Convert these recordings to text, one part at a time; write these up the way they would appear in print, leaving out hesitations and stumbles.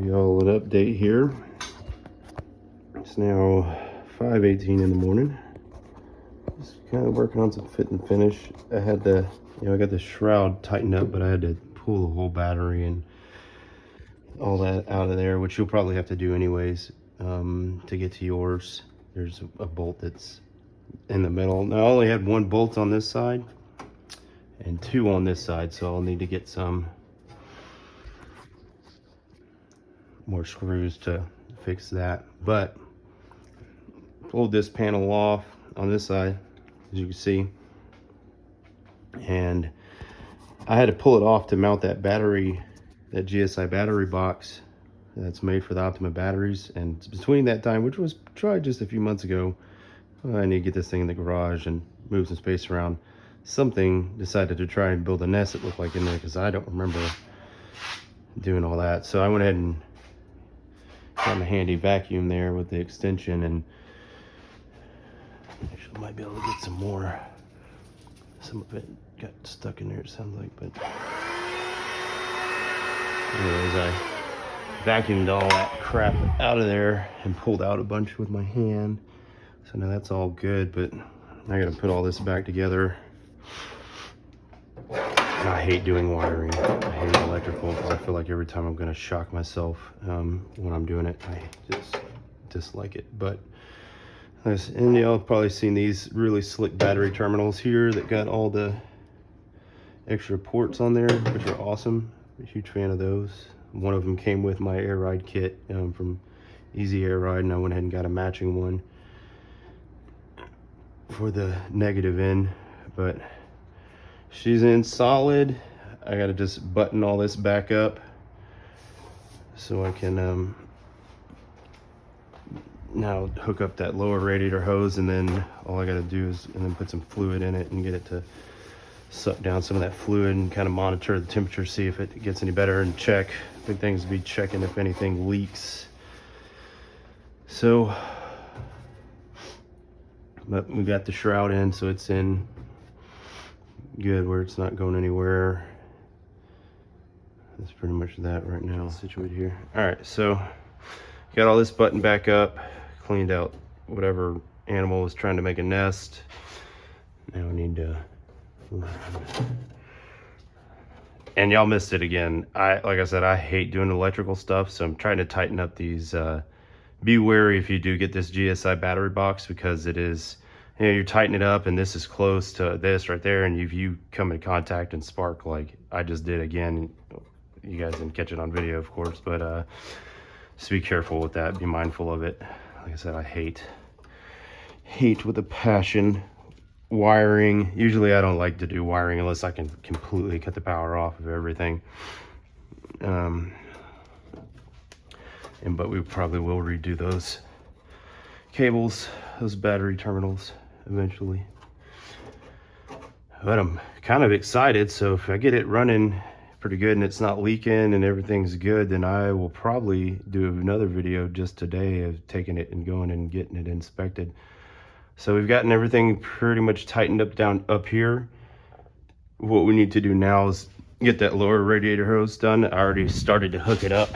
Give you all an update here. It's now 5:18 in the morning. Just kind of working on some fit and finish. I had the, I got the shroud tightened up, but I had to pull the whole battery and all that out of there, which you'll probably have to do anyways to get to yours. There's a bolt that's in the middle. Now, I only had one bolt on this side and two on this side, so I'll need to get some more screws to fix that. But pulled this panel off on this side, as you can see, and I had to pull it off to mount that battery, that GSI battery box that's made for the Optima batteries. And between that time, which was tried just a few months ago, I need to get this thing in the garage and move some space around. Something decided to try and build a nest, it looked like, in there, because I don't remember doing all that. So I went ahead and got my handy vacuum there with the extension, and actually might be able to get some more. Some of it got stuck in there, it sounds like, but anyways, I vacuumed all that crap out of there and pulled out a bunch with my hand. So now that's all good, but I gotta put all this back together. And I hate doing wiring. I hate electrical because I feel like every time I'm gonna shock myself when I'm doing it. I just dislike it. But and y'all have probably seen these really slick battery terminals here that got all the extra ports on there, which are awesome. I'm a huge fan of those. One of them came with my air ride kit from Easy Air Ride, and I went ahead and got a matching one for the negative end. But she's in solid. I gotta just button all this back up so I can now hook up that lower radiator hose, and then all I gotta do is put some fluid in it and get it to suck down some of that fluid and kind of monitor the temperature, see if it gets any better, and check. Big things to be checking if anything leaks. So, but we got the shroud in, so it's in good where it's not going anywhere. That's pretty much that right now, situated here. All right, so got all this buttoned back up, cleaned out whatever animal was trying to make a nest. Now we need to, and y'all missed it again. Like I said, I hate doing electrical stuff, so I'm trying to tighten up these. Be wary if you do get this GSI battery box, because it is, you tighten it up and this is close to this right there, and if you come in contact and spark like I just did again, you guys didn't catch it on video, of course, but just be careful with that. Be mindful of it. Like I said, I hate with a passion wiring. Usually I don't like to do wiring unless I can completely cut the power off of everything. But we probably will redo those cables, those battery terminals eventually. But I'm kind of excited, so if I get it running pretty good and it's not leaking and everything's good, then I will probably do another video just today of taking it and going and getting it inspected. So we've gotten everything pretty much tightened up down up here. What we need to do now is get that lower radiator hose done. I already started to hook it up.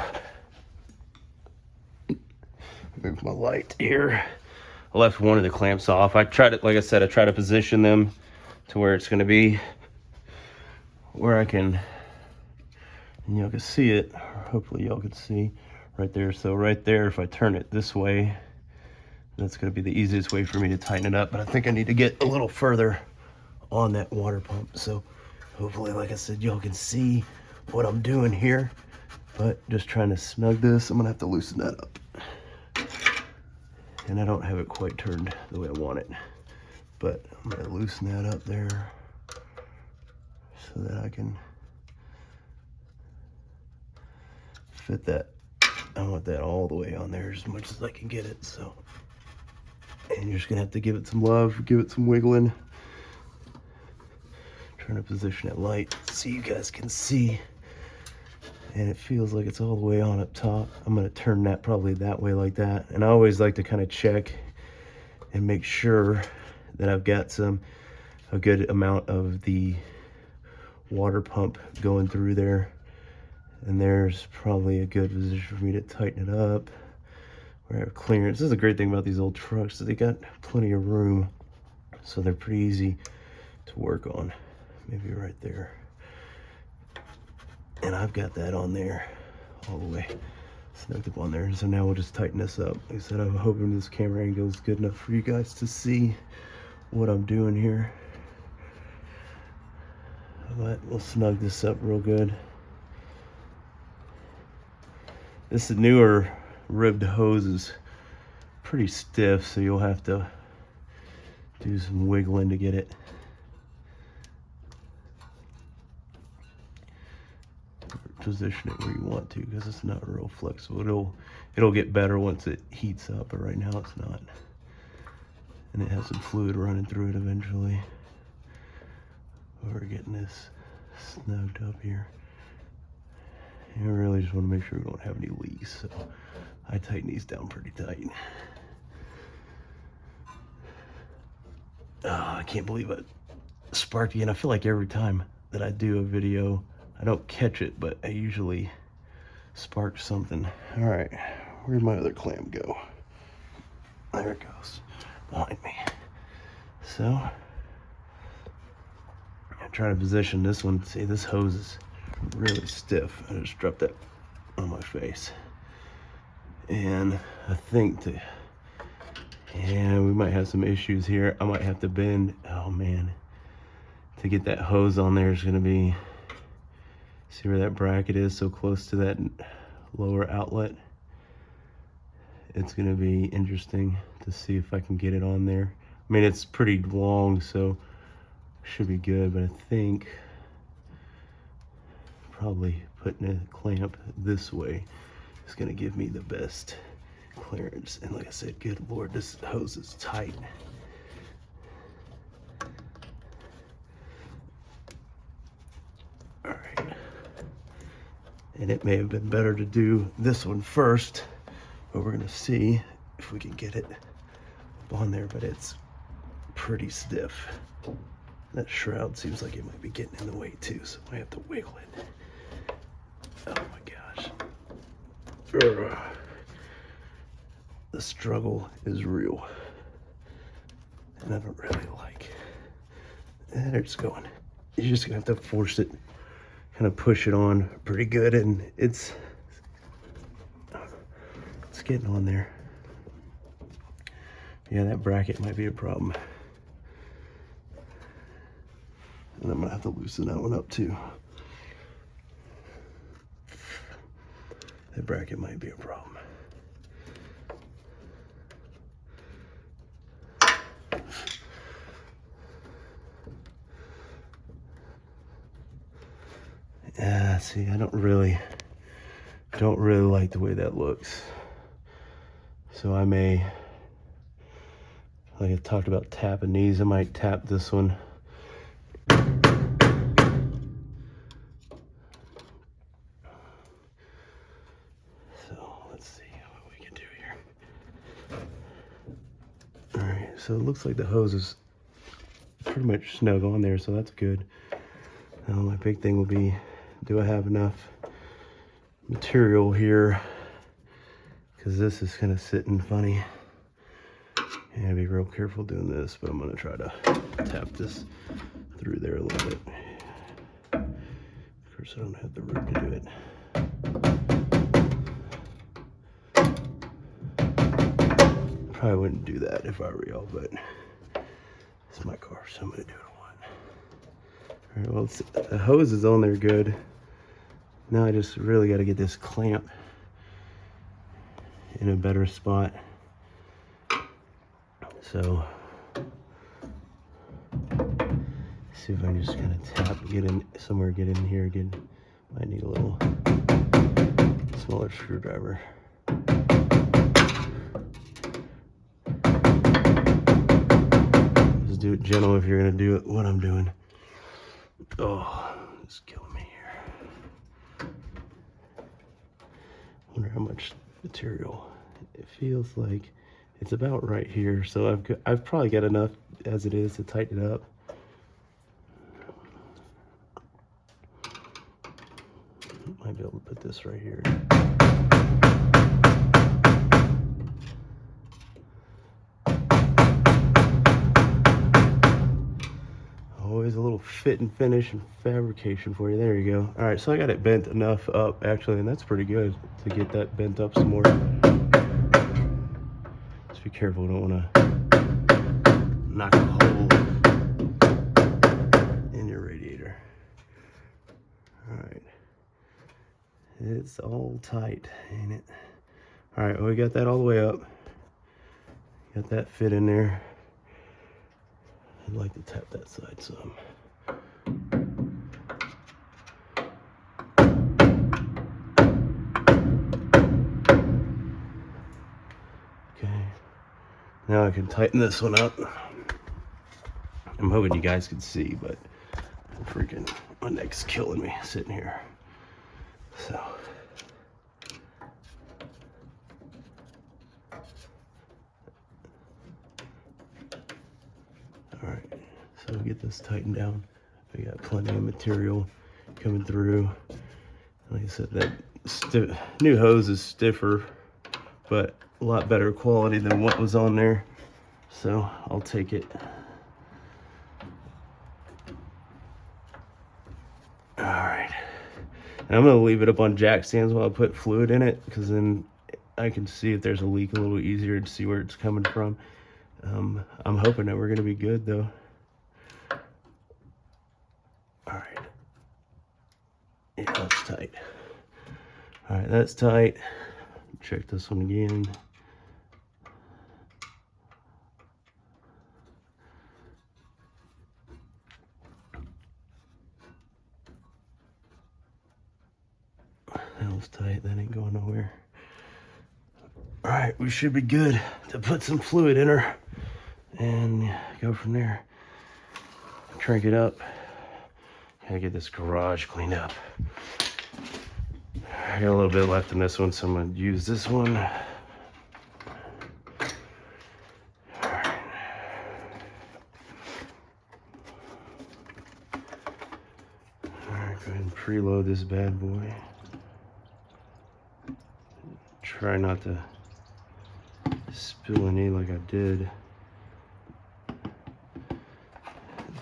Move my light here. I left one of the clamps off. I tried it, like I said, I try to position them to where it's gonna be where I can, and y'all can see it, or hopefully y'all can see right there. So right there, if I turn it this way, that's gonna be the easiest way for me to tighten it up. But I think I need to get a little further on that water pump. So hopefully, like I said, y'all can see what I'm doing here. But just trying to snug this, I'm gonna have to loosen that up. And I don't have it quite turned the way I want it. But I'm gonna loosen that up there so that I can fit that. I want that all the way on there as much as I can get it, so. And you're just gonna have to give it some love, give it some wiggling. Trying to position it light so you guys can see. And it feels like it's all the way on up top. I'm gonna turn that probably that way like that. And I always like to kind of check and make sure that I've got a good amount of the water pump going through there. And there's probably a good position for me to tighten it up. We have clearance. This is a great thing about these old trucks, that they got plenty of room, so they're pretty easy to work on. Maybe right there. And I've got that on there all the way snugged up on there. So now we'll just tighten this up. Like I said, I'm hoping this camera angle is good enough for you guys to see what I'm doing here. But we'll snug this up real good. This newer ribbed hose is pretty stiff, so you'll have to do some wiggling to get it. Position it where you want to, because it's not real flexible. It'll get better once it heats up, but right now it's not. And it has some fluid running through it eventually. We're getting this snugged up here. And I really just want to make sure we don't have any leaks, so I tighten these down pretty tight. I can't believe it sparked again. I feel like every time that I do a video, I don't catch it, but I usually spark something. All right, where'd my other clamp go? There it goes, behind me. So, I'm trying to position this one. See, this hose is really stiff. I just dropped that on my face. And I think yeah, we might have some issues here. I might have to bend, oh man. To get that hose on there is gonna be, see where that bracket is, so close to that lower outlet. It's gonna be interesting to see if I can get it on there. I mean, it's pretty long, so should be good, but I think probably putting a clamp this way is gonna give me the best clearance. And like I said, good Lord, this hose is tight. All right. And it may have been better to do this one first, but we're gonna see if we can get it on there, but it's pretty stiff. That shroud seems like it might be getting in the way too, so I have to wiggle it. Oh my gosh. Ugh. The struggle is real, and I don't really like. There it's going. You're just gonna have to force it, kind of push it on pretty good, and it's getting on there. Yeah, that bracket might be a problem. And I'm gonna have to loosen that one up too. That bracket might be a problem. Yeah, see, I don't really like the way that looks. So I may, like I talked about tapping these, I might tap this one. So let's see what we can do here. All right, so it looks like the hose is pretty much snug on there, so that's good. Now my big thing will be, do I have enough material here? Because this is kind of sitting funny. And I'll be real careful doing this, but I'm gonna try to tap this through there a little bit. Of course, I don't have the room to do it. Probably wouldn't do that if I were y'all, but it's my car, so I'm gonna do it a lot. All right, well, the hose is on there good. Now I just really got to get this clamp in a better spot. So, see if I can just kind of tap, get in somewhere, get in here again. Might need a little smaller screwdriver. Just do it gentle if you're gonna do it what I'm doing. Oh, it's killing me here. Wonder how much material. It feels like it's about right here, so I've probably got enough as it is to tighten it up. Might be able to put this right here. Always a little fit and finish and fabrication for you. There you go. All right, so I got it bent enough up actually, and that's pretty good to get that bent up some more. Just be careful, don't want to knock a hole in your radiator. All right, it's all tight, ain't it? All right, well, we got that all the way up. Got that fit in there. I'd like to tap that side some. Okay, now I can tighten this one up. I'm hoping you guys can see, but freaking my neck's killing me sitting here. So. All right, so we'll get this tightened down. We got plenty of material coming through. Like I said, that new hose is stiffer, but a lot better quality than what was on there. So I'll take it. All right, and I'm gonna leave it up on jack stands while I put fluid in it, because then I can see if there's a leak a little easier and see where it's coming from. I'm hoping that we're gonna be good though. All right. Yeah, that's tight. All right, that's tight. Check this one again. That was tight, that ain't going nowhere. All right, we should be good to put some fluid in her and go from there. Crank it up. Gotta get this garage cleaned up. I got a little bit left in this one, so I'm gonna use this one. All right. All right, go ahead and preload this bad boy. Try not to spill any like I did.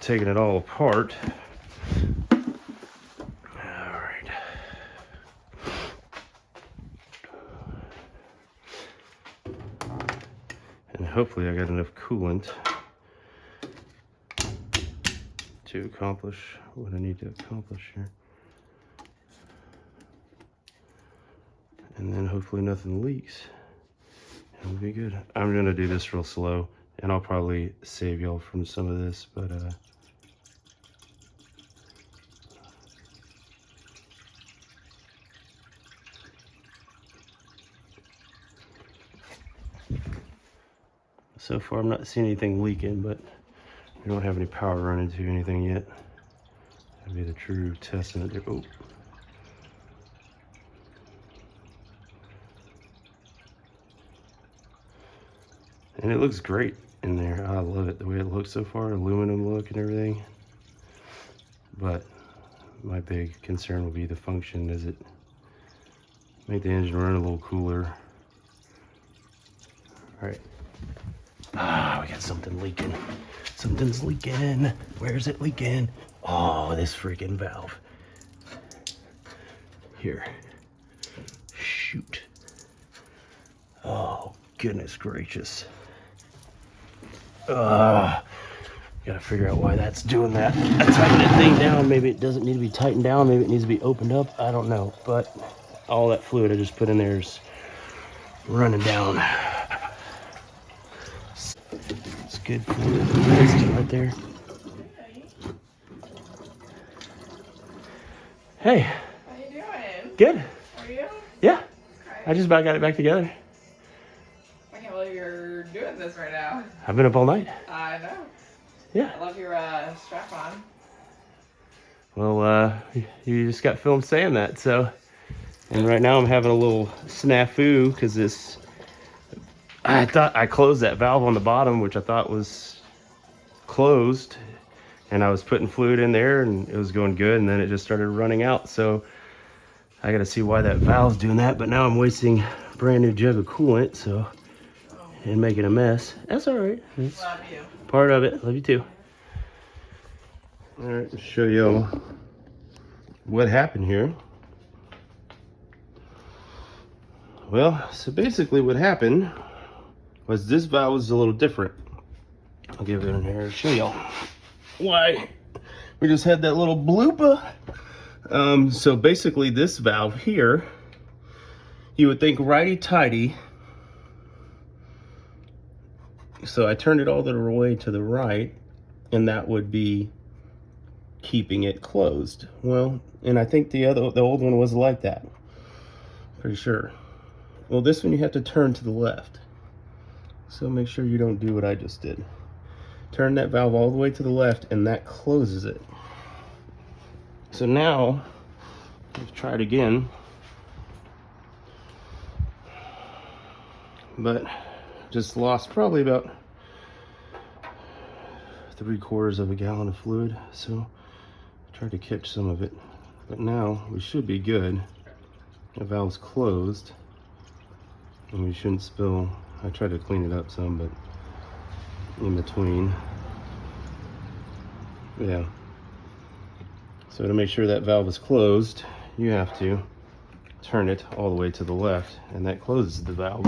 Taking it all apart. All right. And hopefully I got enough coolant to accomplish what I need to accomplish here. And then hopefully nothing leaks. And we'll be good. I'm gonna do this real slow, and I'll probably save y'all from some of this, but so far I'm not seeing anything leaking, but we don't have any power running to anything yet. That'd be the true testament there. Oh. And it looks great in there. I love it, the way it looks so far, aluminum look and everything. But my big concern will be the function. Does it make the engine run a little cooler? All right. Ah, we got something leaking. Something's leaking. Where's it leaking? Oh, this freaking valve. Here. Shoot. Oh, goodness gracious. Gotta figure out why that's doing that. I tightened that thing down. Maybe it doesn't need to be tightened down. Maybe it needs to be opened up. I don't know. But all that fluid I just put in there is running down. It's good fluid. That's right there. Hey. How you doing? Good. Are you? Yeah. Okay. I just about got it back together. I can't believe you're doing this right now. I've been up all night. I know. Yeah. I love your strap on. Well, you just got filmed saying that, so. And right now I'm having a little snafu because this, I thought I closed that valve on the bottom, which I thought was closed, and I was putting fluid in there and it was going good, and then it just started running out. So I gotta see why that valve's doing that, but now I'm wasting a brand new jug of coolant, so, and making a mess. That's all right. It's Love you. part of it. Love you too. All right, to show you what happened here. Well, so basically what happened was this valve was a little different. I'll give it in here to show y'all why. We just had that little blooper. So basically this valve here, you would think righty-tighty. So I turned it all the way to the right, and that would be keeping it closed. Well, and I think the old one was like that. Pretty sure. Well, this one you have to turn to the left. So make sure you don't do what I just did. Turn that valve all the way to the left, and that closes it. So now, let's try it again. But just lost probably about 3/4 of a gallon of fluid. So try to catch some of it. But now we should be good. The valve's closed, and we shouldn't spill. I tried to clean it up some, but in between. Yeah. So to make sure that valve is closed, you have to turn it all the way to the left, and that closes the valve.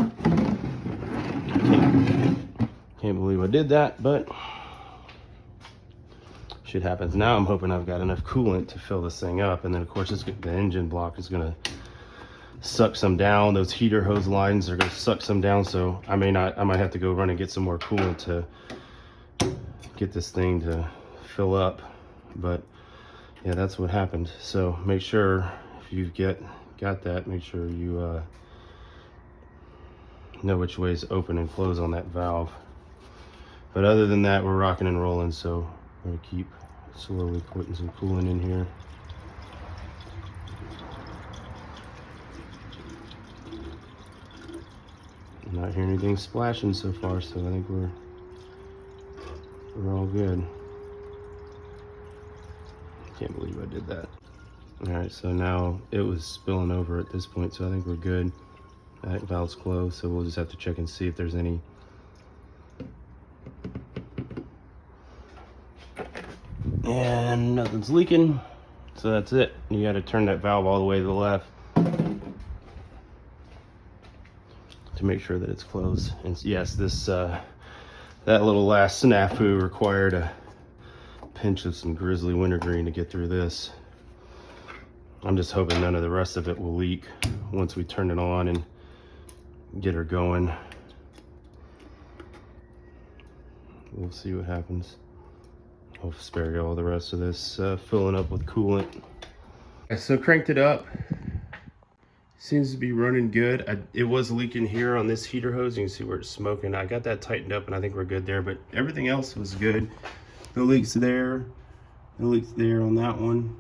Can't believe I did that, but shit happens. Now I'm hoping I've got enough coolant to fill this thing up, and then of course the engine block is gonna suck some down. Those heater hose lines are gonna suck some down, so I might have to go run and get some more coolant to get this thing to fill up. But yeah, that's what happened. So make sure if you've got that, make sure you know which way is open and close on that valve. But other than that, we're rocking and rolling, so I'm gonna keep slowly putting some coolant in here. I'm not hearing anything splashing so far, so I think we're all good. Can't believe I did that. All right, so now it was spilling over at this point, so I think we're good. That valve's closed, so we'll just have to check and see if there's any and nothing's leaking. So that's it. You got to turn that valve all the way to the left to make sure that it's closed. And yes, this that little last snafu required a pinch of some grizzly wintergreen to get through this. I'm just hoping none of the rest of it will leak once we turn it on and get her going. We'll see what happens. I'll spare you all the rest of this filling up with coolant. So cranked it up. Seems to be running good. It was leaking here on this heater hose. You can see where it's smoking. I got that tightened up and I think we're good there, but everything else was good. No leaks there. No leaks there on that one.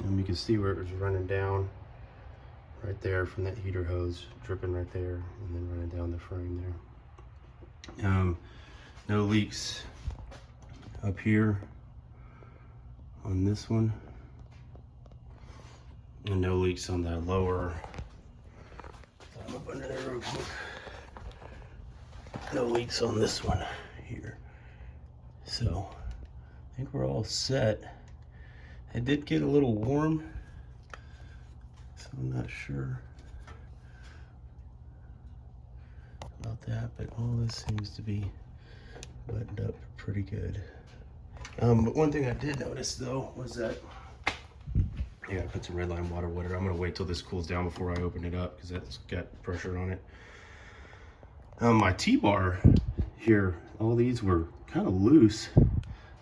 And you can see where it was running down right there from that heater hose, dripping right there, and then running down the frame there. No leaks up here on this one, and no leaks on the lower. I'm up under there real quick. No leaks on this one here. So I think we're all set. It did get a little warm, so I'm not sure about that, but all this seems to be buttoned up pretty good. But one thing I did notice though was that, yeah, I put some red line water with it. I'm gonna wait till this cools down before I open it up because that's got pressure on it. My T-bar here, all these were kind of loose.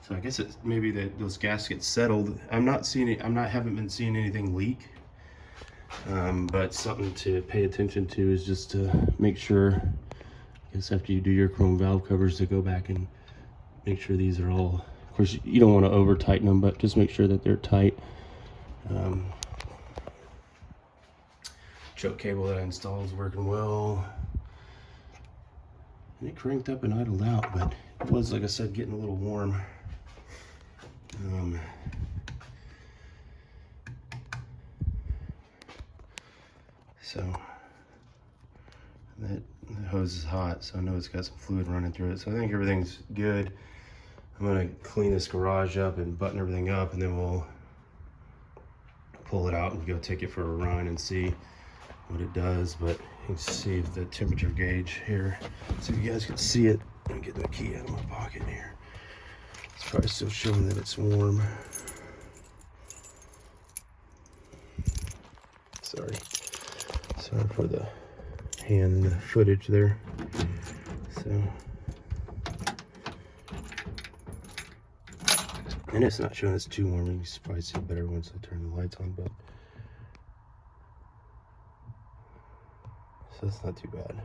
So I guess it's maybe that those gaskets settled. Haven't been seeing anything leak. But something to pay attention to is just to make sure, I guess after you do your chrome valve covers, to go back and make sure these are all, of course you don't want to over tighten them, but just make sure that they're tight. Choke cable that I installed is working well. And it cranked up and idled out, but it was, like I said, getting a little warm. So that the hose is hot, so I know it's got some fluid running through it. So I think everything's good. I'm gonna clean this garage up and button everything up, and then we'll pull it out and go take it for a run and see what it does. But you can see if the temperature gauge here, so if you guys can see it. Let me get the key out of my pocket here. It's probably still showing that it's warm. Sorry for the hand footage there. So, and it's not showing it's too warm. You can probably see better once I turn the lights on, but so it's not too bad.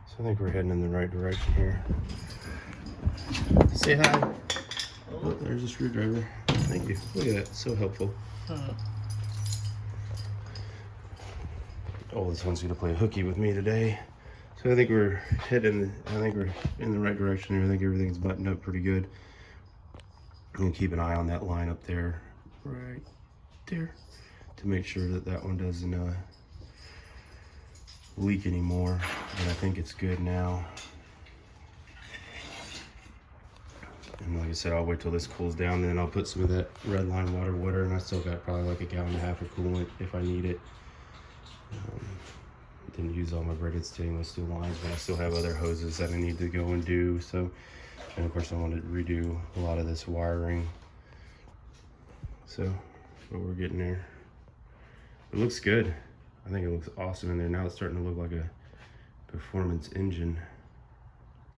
So I think we're heading in the right direction here. Say hi. Oh, there's a screwdriver. Thank you. Look at that, so helpful. Oh, this one's gonna play hooky with me today. So I think we're in the right direction here. I think everything's buttoned up pretty good. I'm gonna keep an eye on that line up there, right there, to make sure that that one doesn't leak anymore. But I think it's good now. And like I said, I'll wait till this cools down, then I'll put some of that red line water, and I still got probably like 1.5 gallons of coolant if I need it. Didn't use all my braided stainless steel lines, but I still have other hoses that I need to go and do. So, and of course I want to redo a lot of this wiring. So, but we're getting there. It looks good. I think it looks awesome in there. Now it's starting to look like a performance engine.